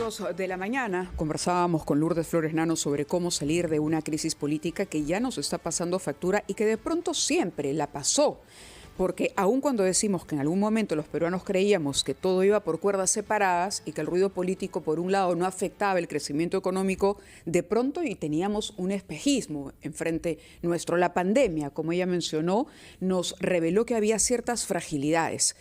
minutos de la mañana conversábamos con Lourdes Flores Nano sobre cómo salir de una crisis política que ya nos está pasando factura y que de pronto siempre la pasó. Porque aun cuando decimos que en algún momento los peruanos creíamos que todo iba por cuerdas separadas y que el ruido político por un lado no afectaba el crecimiento económico, de pronto y teníamos un espejismo enfrente nuestro. La pandemia, como ella mencionó, nos reveló que había ciertas fragilidades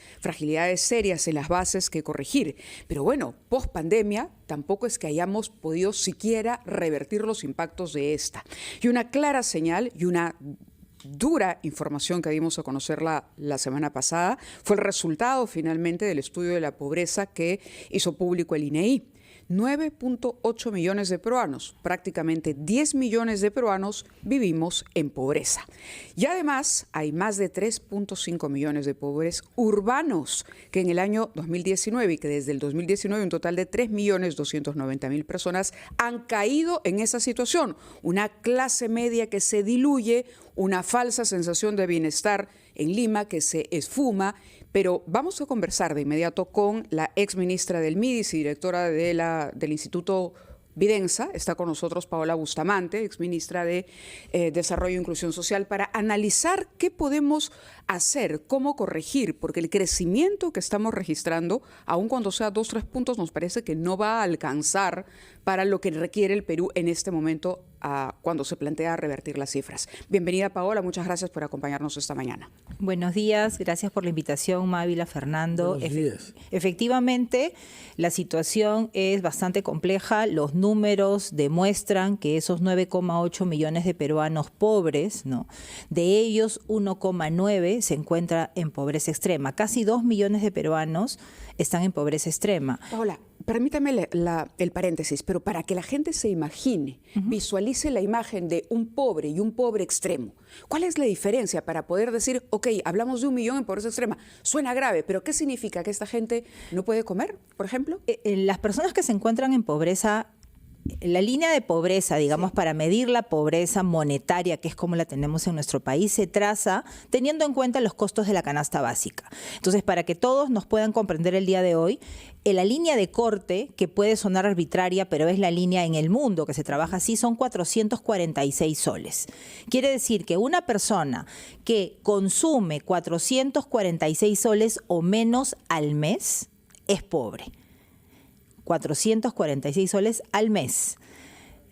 serias en las bases que corregir. Pero bueno, post pandemia tampoco es que hayamos podido siquiera revertir los impactos de esta. Y una clara señal y una dura información que dimos a conocer la semana pasada fue el resultado finalmente del estudio de la pobreza que hizo público el INEI. 9.8 millones de peruanos, prácticamente 10 millones de peruanos vivimos en pobreza. Y además hay más de 3.5 millones de pobres urbanos que en el año 2019 y que desde el 2019 un total de 3.290.000 personas han caído en esa situación. Una clase media que se diluye, una falsa sensación de bienestar en Lima que se esfuma. Pero vamos a conversar de inmediato con la exministra del MIDIS y directora del Instituto Videnza. Está con nosotros Paola Bustamante, exministra de Desarrollo e Inclusión Social, para analizar qué podemos hacer, cómo corregir, porque el crecimiento que estamos registrando, aun cuando sea 2 o 3 puntos, nos parece que no va a alcanzar para lo que requiere el Perú en este momento cuando se plantea revertir las cifras. Bienvenida, Paola, muchas gracias por acompañarnos esta mañana. Buenos días, gracias por la invitación, Mávila, Fernando. Buenos días. Efectivamente, la situación es bastante compleja. Los números demuestran que esos 9,8 millones de peruanos pobres, ¿no?, de ellos 1,9 se encuentra en pobreza extrema. Casi 2 millones de peruanos están en pobreza extrema. Paola, permítame el paréntesis, pero para que la gente se imagine, visualice la imagen de un pobre y un pobre extremo. ¿Cuál es la diferencia para poder decir, ok, hablamos de 1 millón en pobreza extrema? Suena grave, pero ¿qué significa? ¿Que esta gente no puede comer, por ejemplo? Las personas que se encuentran en pobreza, la línea de pobreza, digamos, sí, para medir la pobreza monetaria, que es como la tenemos en nuestro país, se traza teniendo en cuenta los costos de la canasta básica. Entonces, para que todos nos puedan comprender el día de hoy, la línea de corte, que puede sonar arbitraria, pero es la línea en el mundo que se trabaja así, son 446 soles. Quiere decir que una persona que consume 446 soles o menos al mes es pobre. 446 soles al mes.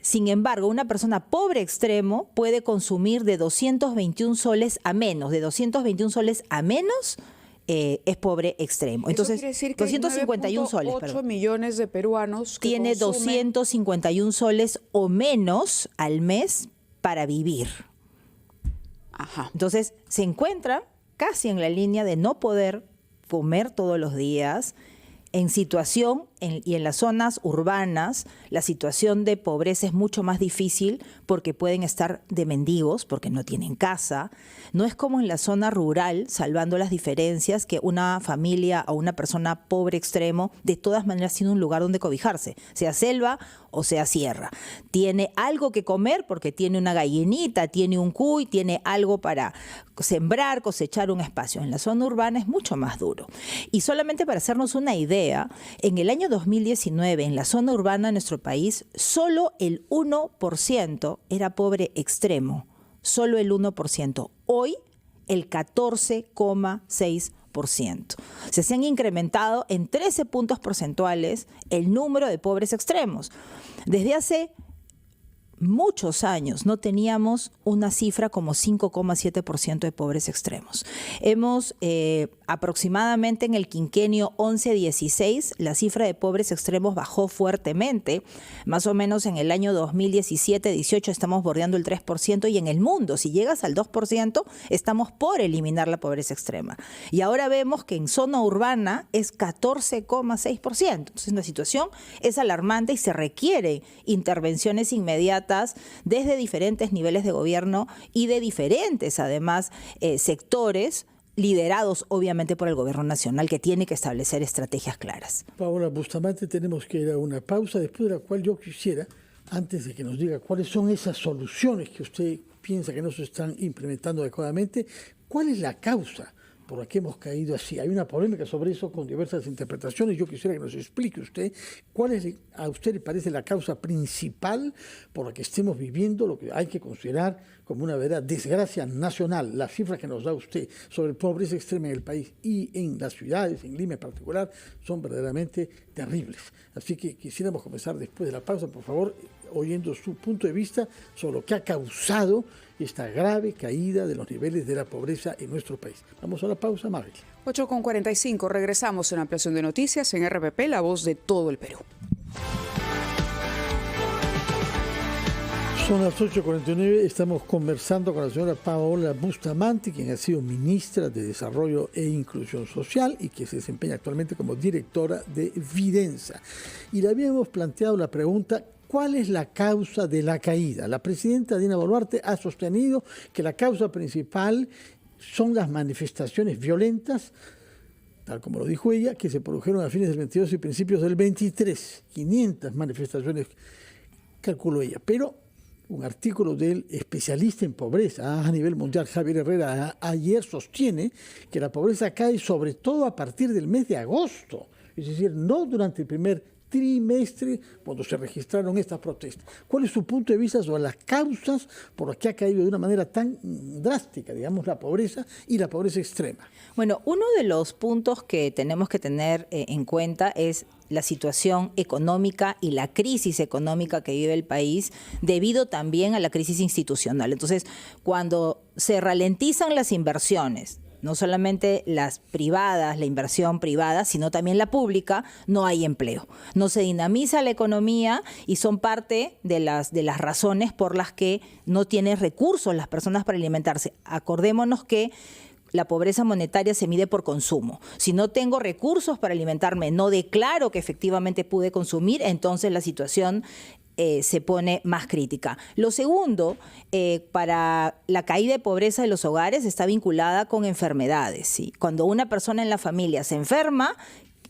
Sin embargo, una persona pobre extremo puede consumir de 221 soles a menos. De 221 soles a menos es pobre extremo. Entonces, eso quiere decir que 251 soles. 8 millones de peruanos que tiene consumen 251 soles o menos al mes para vivir. Ajá. Entonces, se encuentra casi en la línea de no poder comer todos los días. En situación y en las zonas urbanas, la situación de pobreza es mucho más difícil porque pueden estar de mendigos, porque no tienen casa. No es como en la zona rural, salvando las diferencias, que una familia o una persona pobre extremo de todas maneras tiene un lugar donde cobijarse, sea selva o sea sierra. Tiene algo que comer porque tiene una gallinita, tiene un cuy, tiene algo para sembrar, cosechar un espacio. En la zona urbana es mucho más duro. Y solamente para hacernos una idea, en el año 2019, en la zona urbana de nuestro país, solo el 1% era pobre extremo. Solo el 1%. Hoy, el 14,6%. Se han incrementado en 13 puntos porcentuales el número de pobres extremos. Desde hace muchos años no teníamos una cifra como 5,7% de pobres extremos. Hemos aproximadamente en el quinquenio 11-16, la cifra de pobres extremos bajó fuertemente. Más o menos en el año 2017-18 estamos bordeando el 3% y en el mundo, si llegas al 2%, estamos por eliminar la pobreza extrema. Y ahora vemos que en zona urbana es 14,6%. Entonces la situación es alarmante y se requieren intervenciones inmediatas desde diferentes niveles de gobierno y de diferentes, además, sectores liderados obviamente por el gobierno nacional, que tiene que establecer estrategias claras. Paola Bustamante, tenemos que ir a una pausa, después de la cual yo quisiera, antes de que nos diga cuáles son esas soluciones que usted piensa que no se están implementando adecuadamente, ¿cuál es la causa por qué hemos caído así. Hay una polémica sobre eso con diversas interpretaciones. Yo quisiera que nos explique usted cuál es, a usted le parece, la causa principal por la que estemos viviendo lo que hay que considerar como una verdadera desgracia nacional. Las cifras que nos da usted sobre pobreza extrema en el país y en las ciudades, en Lima en particular, son verdaderamente terribles. Así que quisiéramos comenzar después de la pausa, por favor, oyendo su punto de vista sobre lo que ha causado esta grave caída de los niveles de la pobreza en nuestro país. Vamos a la pausa, Mabel. 8:45, regresamos en Ampliación de Noticias en RPP, la voz de todo el Perú. Son las 8:49, estamos conversando con la señora Paola Bustamante, quien ha sido ministra de Desarrollo e Inclusión Social y que se desempeña actualmente como directora de Vidensa. Y le habíamos planteado la pregunta: ¿cuál es la causa de la caída? La presidenta Dina Boluarte ha sostenido que la causa principal son las manifestaciones violentas, tal como lo dijo ella, que se produjeron a fines del 22 y principios del 23. 500 manifestaciones, calculó ella. Pero un artículo del especialista en pobreza a nivel mundial, Javier Herrera, ayer sostiene que la pobreza cae sobre todo a partir del mes de agosto, es decir, no durante el primer trimestre cuando se registraron estas protestas. ¿Cuál es su punto de vista sobre las causas por las que ha caído de una manera tan drástica, digamos, la pobreza y la pobreza extrema? Bueno, uno de los puntos que tenemos que tener en cuenta es la situación económica y la crisis económica que vive el país debido también a la crisis institucional. Entonces, cuando se ralentizan las inversiones, no solamente las privadas, la inversión privada, sino también la pública, no hay empleo. No se dinamiza la economía y son parte de las razones por las que no tienen recursos las personas para alimentarse. Acordémonos que la pobreza monetaria se mide por consumo. Si no tengo recursos para alimentarme, no declaro que efectivamente pude consumir, entonces la situación se pone más crítica. Lo segundo, para la caída de pobreza de los hogares está vinculada con enfermedades, ¿sí? Cuando una persona en la familia se enferma,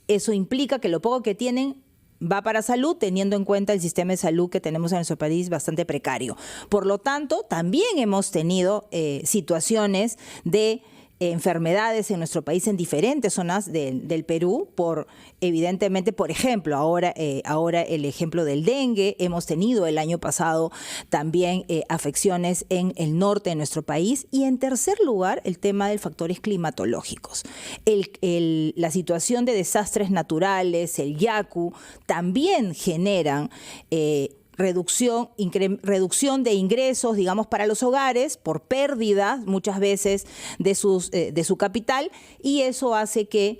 eso implica que lo poco que tienen va para salud, teniendo en cuenta el sistema de salud que tenemos en nuestro país bastante precario. Por lo tanto, también hemos tenido situaciones de enfermedades en nuestro país en diferentes zonas del Perú, evidentemente, por ejemplo, ahora el ejemplo del dengue. Hemos tenido el año pasado también afecciones en el norte de nuestro país. Y en tercer lugar, el tema de factores climatológicos. La situación de desastres naturales, el yaku, también generan reducción de ingresos, digamos, para los hogares por pérdidas muchas veces de su capital, y eso hace que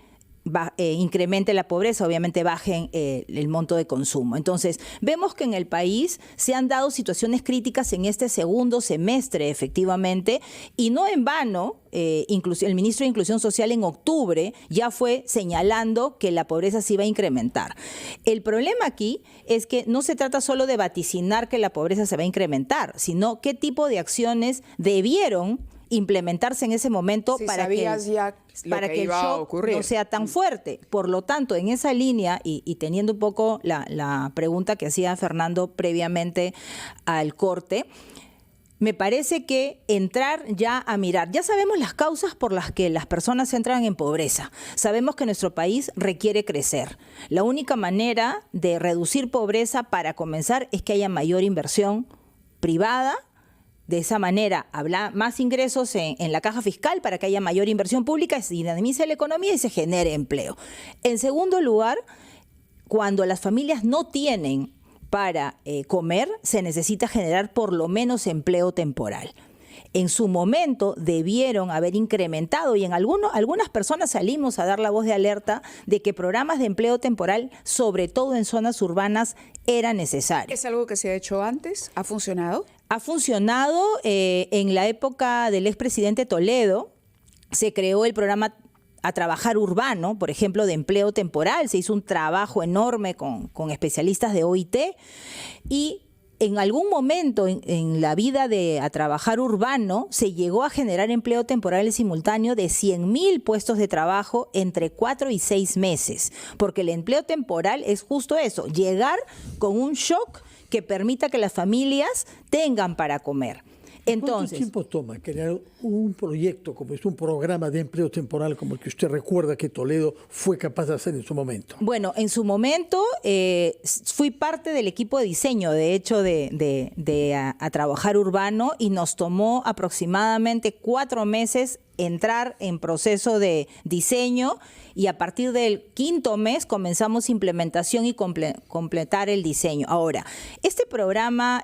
incremente la pobreza, obviamente bajen el monto de consumo. Entonces, vemos que en el país se han dado situaciones críticas en este segundo semestre, efectivamente, y no en vano, el ministro de Inclusión Social en octubre ya fue señalando que la pobreza se iba a incrementar. El problema aquí es que no se trata solo de vaticinar que la pobreza se va a incrementar, sino qué tipo de acciones debieron implementarse en ese momento para que el shock no sea tan fuerte. Por lo tanto, en esa línea, y teniendo un poco la pregunta que hacía Fernando previamente al corte, me parece que entrar ya a mirar, ya sabemos las causas por las que las personas entran en pobreza, sabemos que nuestro país requiere crecer. La única manera de reducir pobreza para comenzar es que haya mayor inversión privada. De esa manera, habrá más ingresos en la caja fiscal para que haya mayor inversión pública, se dinamice la economía y se genere empleo. En segundo lugar, cuando las familias no tienen para comer, se necesita generar por lo menos empleo temporal. En su momento debieron haber incrementado, y en algunas personas salimos a dar la voz de alerta de que programas de empleo temporal, sobre todo en zonas urbanas, eran necesarios. ¿Es algo que se ha hecho antes? ¿Ha funcionado? Ha funcionado en la época del expresidente Toledo. Se creó el programa A Trabajar Urbano, por ejemplo, de empleo temporal. Se hizo un trabajo enorme con especialistas de OIT, y en algún momento en la vida de A Trabajar Urbano se llegó a generar empleo temporal simultáneo de 100.000 puestos de trabajo entre 4 y 6 meses, porque el empleo temporal es justo eso, llegar con un shock que permita que las familias tengan para comer. Entonces, ¿cuánto tiempo toma crear un proyecto como es un programa de empleo temporal como el que usted recuerda que Toledo fue capaz de hacer en su momento? bueno, en su momento fui parte del equipo de diseño, de hecho, a Trabajar Urbano, y nos tomó aproximadamente 4 meses entrar en proceso de diseño, y a partir del 5.º mes comenzamos implementación y completar el diseño. Ahora, este programa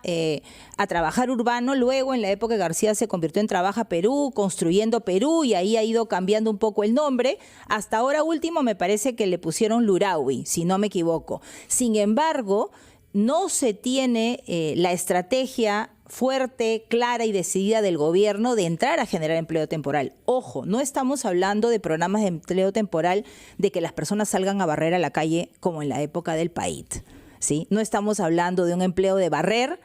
A Trabajar Urbano, luego en la época de García se convirtió en Trabaja Perú, Construyendo Perú, y ahí ha ido cambiando un poco el nombre. Hasta ahora último me parece que le pusieron Lurawi, si no me equivoco. Sin embargo, no se tiene la estrategia fuerte, clara y decidida del gobierno de entrar a generar empleo temporal. Ojo, no estamos hablando de programas de empleo temporal de que las personas salgan a barrer a la calle como en la época del PAIT, ¿sí? No estamos hablando de un empleo de barrer,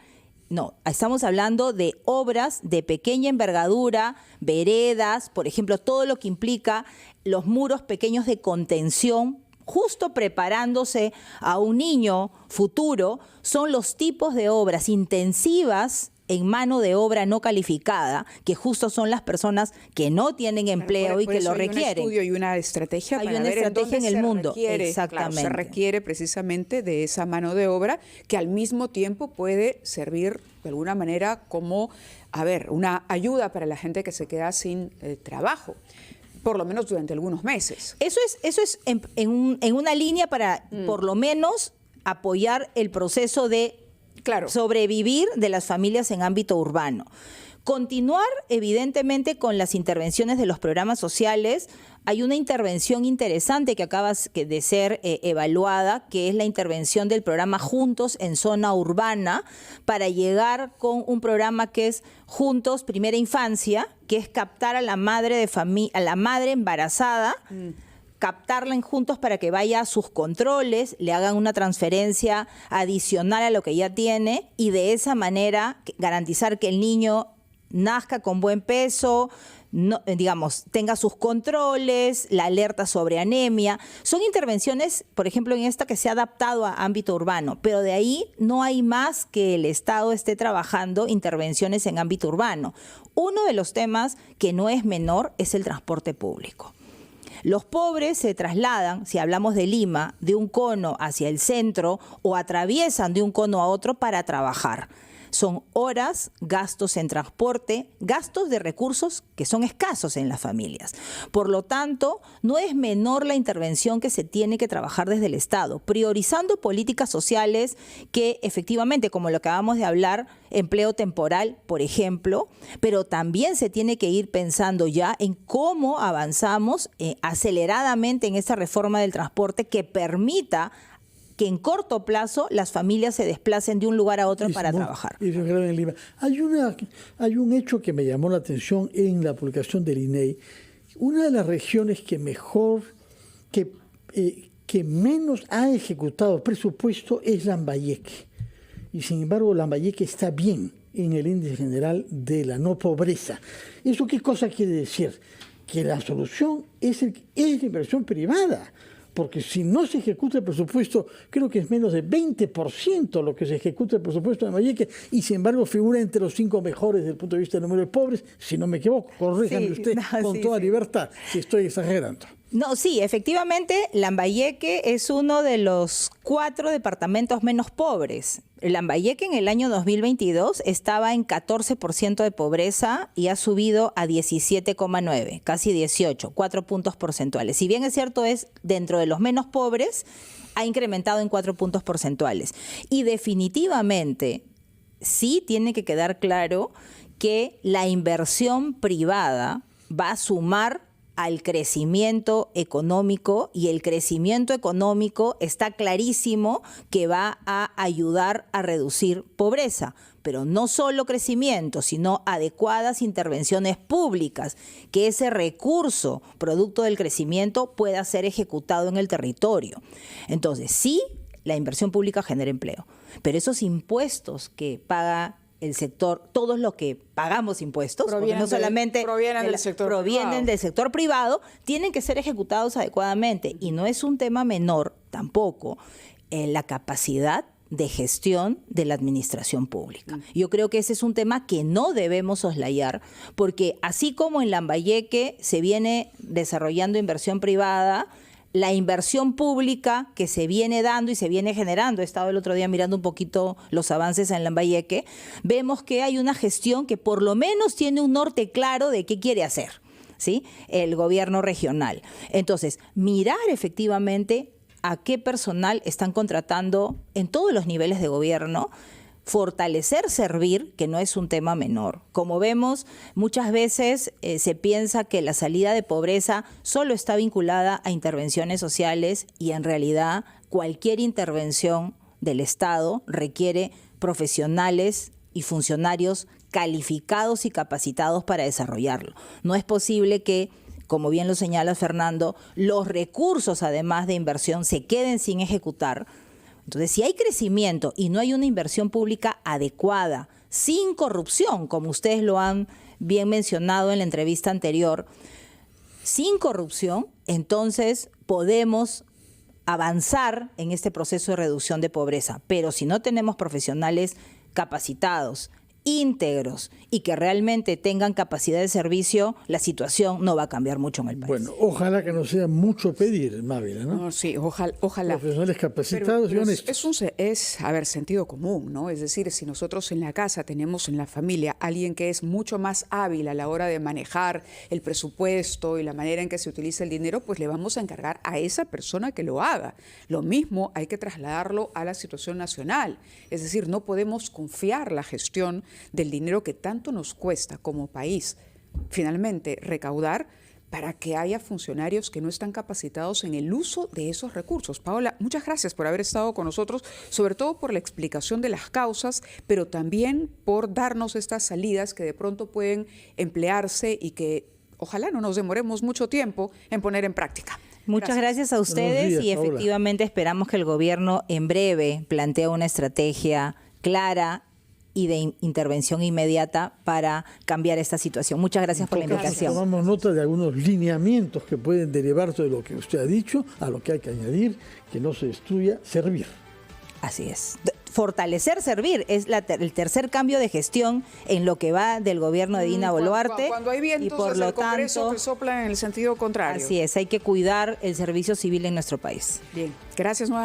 no, estamos hablando de obras de pequeña envergadura, veredas, por ejemplo, todo lo que implica los muros pequeños de contención, justo preparándose a un niño futuro. Son los tipos de obras intensivas en mano de obra no calificada, que justo son las personas que no tienen empleo y que lo requieren. Hay un estudio y una estrategia hay para una ver estrategia en el mundo. Exactamente. Claro, se requiere precisamente de esa mano de obra que al mismo tiempo puede servir de alguna manera como, una ayuda para la gente que se queda sin trabajo, por lo menos durante algunos meses. Eso es en una línea para, por lo menos, apoyar el proceso de sobrevivir de las familias en ámbito urbano. Continuar, evidentemente, con las intervenciones de los programas sociales. Hay una intervención interesante que acaba de ser evaluada, que es la intervención del programa Juntos en Zona Urbana, para llegar con un programa que es Juntos Primera Infancia, que es captar a la madre a la madre embarazada, captarla en Juntos para que vaya a sus controles, le hagan una transferencia adicional a lo que ya tiene, y de esa manera garantizar que el niño nazca con buen peso, tenga sus controles, la alerta sobre anemia. Son intervenciones, por ejemplo, en esta que se ha adaptado a ámbito urbano, pero de ahí no hay más que el Estado esté trabajando intervenciones en ámbito urbano. Uno de los temas que no es menor es el transporte público. Los pobres se trasladan, si hablamos de Lima, de un cono hacia el centro o atraviesan de un cono a otro para trabajar. Son horas, gastos en transporte, gastos de recursos que son escasos en las familias. Por lo tanto, no es menor la intervención que se tiene que trabajar desde el Estado, priorizando políticas sociales que efectivamente, como lo acabamos de hablar, empleo temporal, por ejemplo, pero también se tiene que ir pensando ya en cómo avanzamos aceleradamente en esta reforma del transporte que permita que en corto plazo las familias se desplacen de un lugar a otro para trabajar. Hay un hecho que me llamó la atención en la publicación del INEI. Una de las regiones que menos ha ejecutado presupuesto es Lambayeque. Y sin embargo, Lambayeque está bien en el índice general de la no pobreza. ¿Eso qué cosa quiere decir? Que la solución es la inversión privada. Porque si no se ejecuta el presupuesto, creo que es menos de 20% lo que se ejecuta el presupuesto de Lambayeque, y sin embargo figura entre los 5 mejores desde el punto de vista del número de pobres, si no me equivoco. Corríjame usted con toda libertad si estoy exagerando. No, sí, efectivamente, Lambayeque es uno de los 4 departamentos menos pobres. Lambayeque en el año 2022 estaba en 14% de pobreza y ha subido a 17,9, casi 18, 4 puntos porcentuales. Si bien es cierto, es dentro de los menos pobres, ha incrementado en 4 puntos porcentuales. Y definitivamente sí tiene que quedar claro que la inversión privada va a sumar al crecimiento económico, y el crecimiento económico está clarísimo que va a ayudar a reducir pobreza, pero no solo crecimiento, sino adecuadas intervenciones públicas, que ese recurso producto del crecimiento pueda ser ejecutado en el territorio. Entonces, sí, la inversión pública genera empleo, pero esos impuestos que paga el sector, todos los que pagamos impuestos, provienen del sector privado, tienen que ser ejecutados adecuadamente. Y no es un tema menor tampoco la capacidad de gestión de la administración pública. Yo creo que ese es un tema que no debemos soslayar, porque así como en Lambayeque se viene desarrollando inversión privada, la inversión pública que se viene dando y se viene generando, he estado el otro día mirando un poquito los avances en Lambayeque, vemos que hay una gestión que por lo menos tiene un norte claro de qué quiere hacer, ¿sí? El gobierno regional. Entonces, mirar efectivamente a qué personal están contratando en todos los niveles de gobierno, fortalecer servir, que no es un tema menor. Como vemos, muchas veces se piensa que la salida de pobreza solo está vinculada a intervenciones sociales y en realidad cualquier intervención del Estado requiere profesionales y funcionarios calificados y capacitados para desarrollarlo. No es posible que, como bien lo señala Fernando, los recursos, además de inversión, se queden sin ejecutar. Entonces, si hay crecimiento y no hay una inversión pública adecuada, sin corrupción, como ustedes lo han bien mencionado en la entrevista anterior, sin corrupción, entonces podemos avanzar en este proceso de reducción de pobreza. Pero si no tenemos profesionales capacitados, íntegros y que realmente tengan capacidad de servicio, la situación no va a cambiar mucho en el país. Bueno, ojalá que no sea mucho pedir, Mávila, ¿no? No, sí, ojalá. Profesionales capacitados y honestos. Es sentido común, ¿no? Es decir, si nosotros en la casa tenemos en la familia alguien que es mucho más hábil a la hora de manejar el presupuesto y la manera en que se utiliza el dinero, pues le vamos a encargar a esa persona que lo haga. Lo mismo hay que trasladarlo a la situación nacional. Es decir, no podemos confiar la gestión del dinero que tanto nos cuesta como país finalmente recaudar para que haya funcionarios que no están capacitados en el uso de esos recursos. Paola, muchas gracias por haber estado con nosotros, sobre todo por la explicación de las causas, pero también por darnos estas salidas que de pronto pueden emplearse y que ojalá no nos demoremos mucho tiempo en poner en práctica. Muchas gracias a ustedes. Buenos días, y efectivamente esperamos que el gobierno en breve plantee una estrategia clara y de intervención inmediata para cambiar esta situación. Muchas gracias por la invitación. Tomamos nota de algunos lineamientos que pueden derivarse de lo que usted ha dicho, a lo que hay que añadir, que no se destruya, servir. Así es. Fortalecer servir es el tercer cambio de gestión en lo que va del gobierno de Dina Boluarte. Cuando hay vientos y por desde lo el Congreso tanto, que soplan en el sentido contrario. Así es, hay que cuidar el servicio civil en nuestro país. Bien, gracias nuevamente.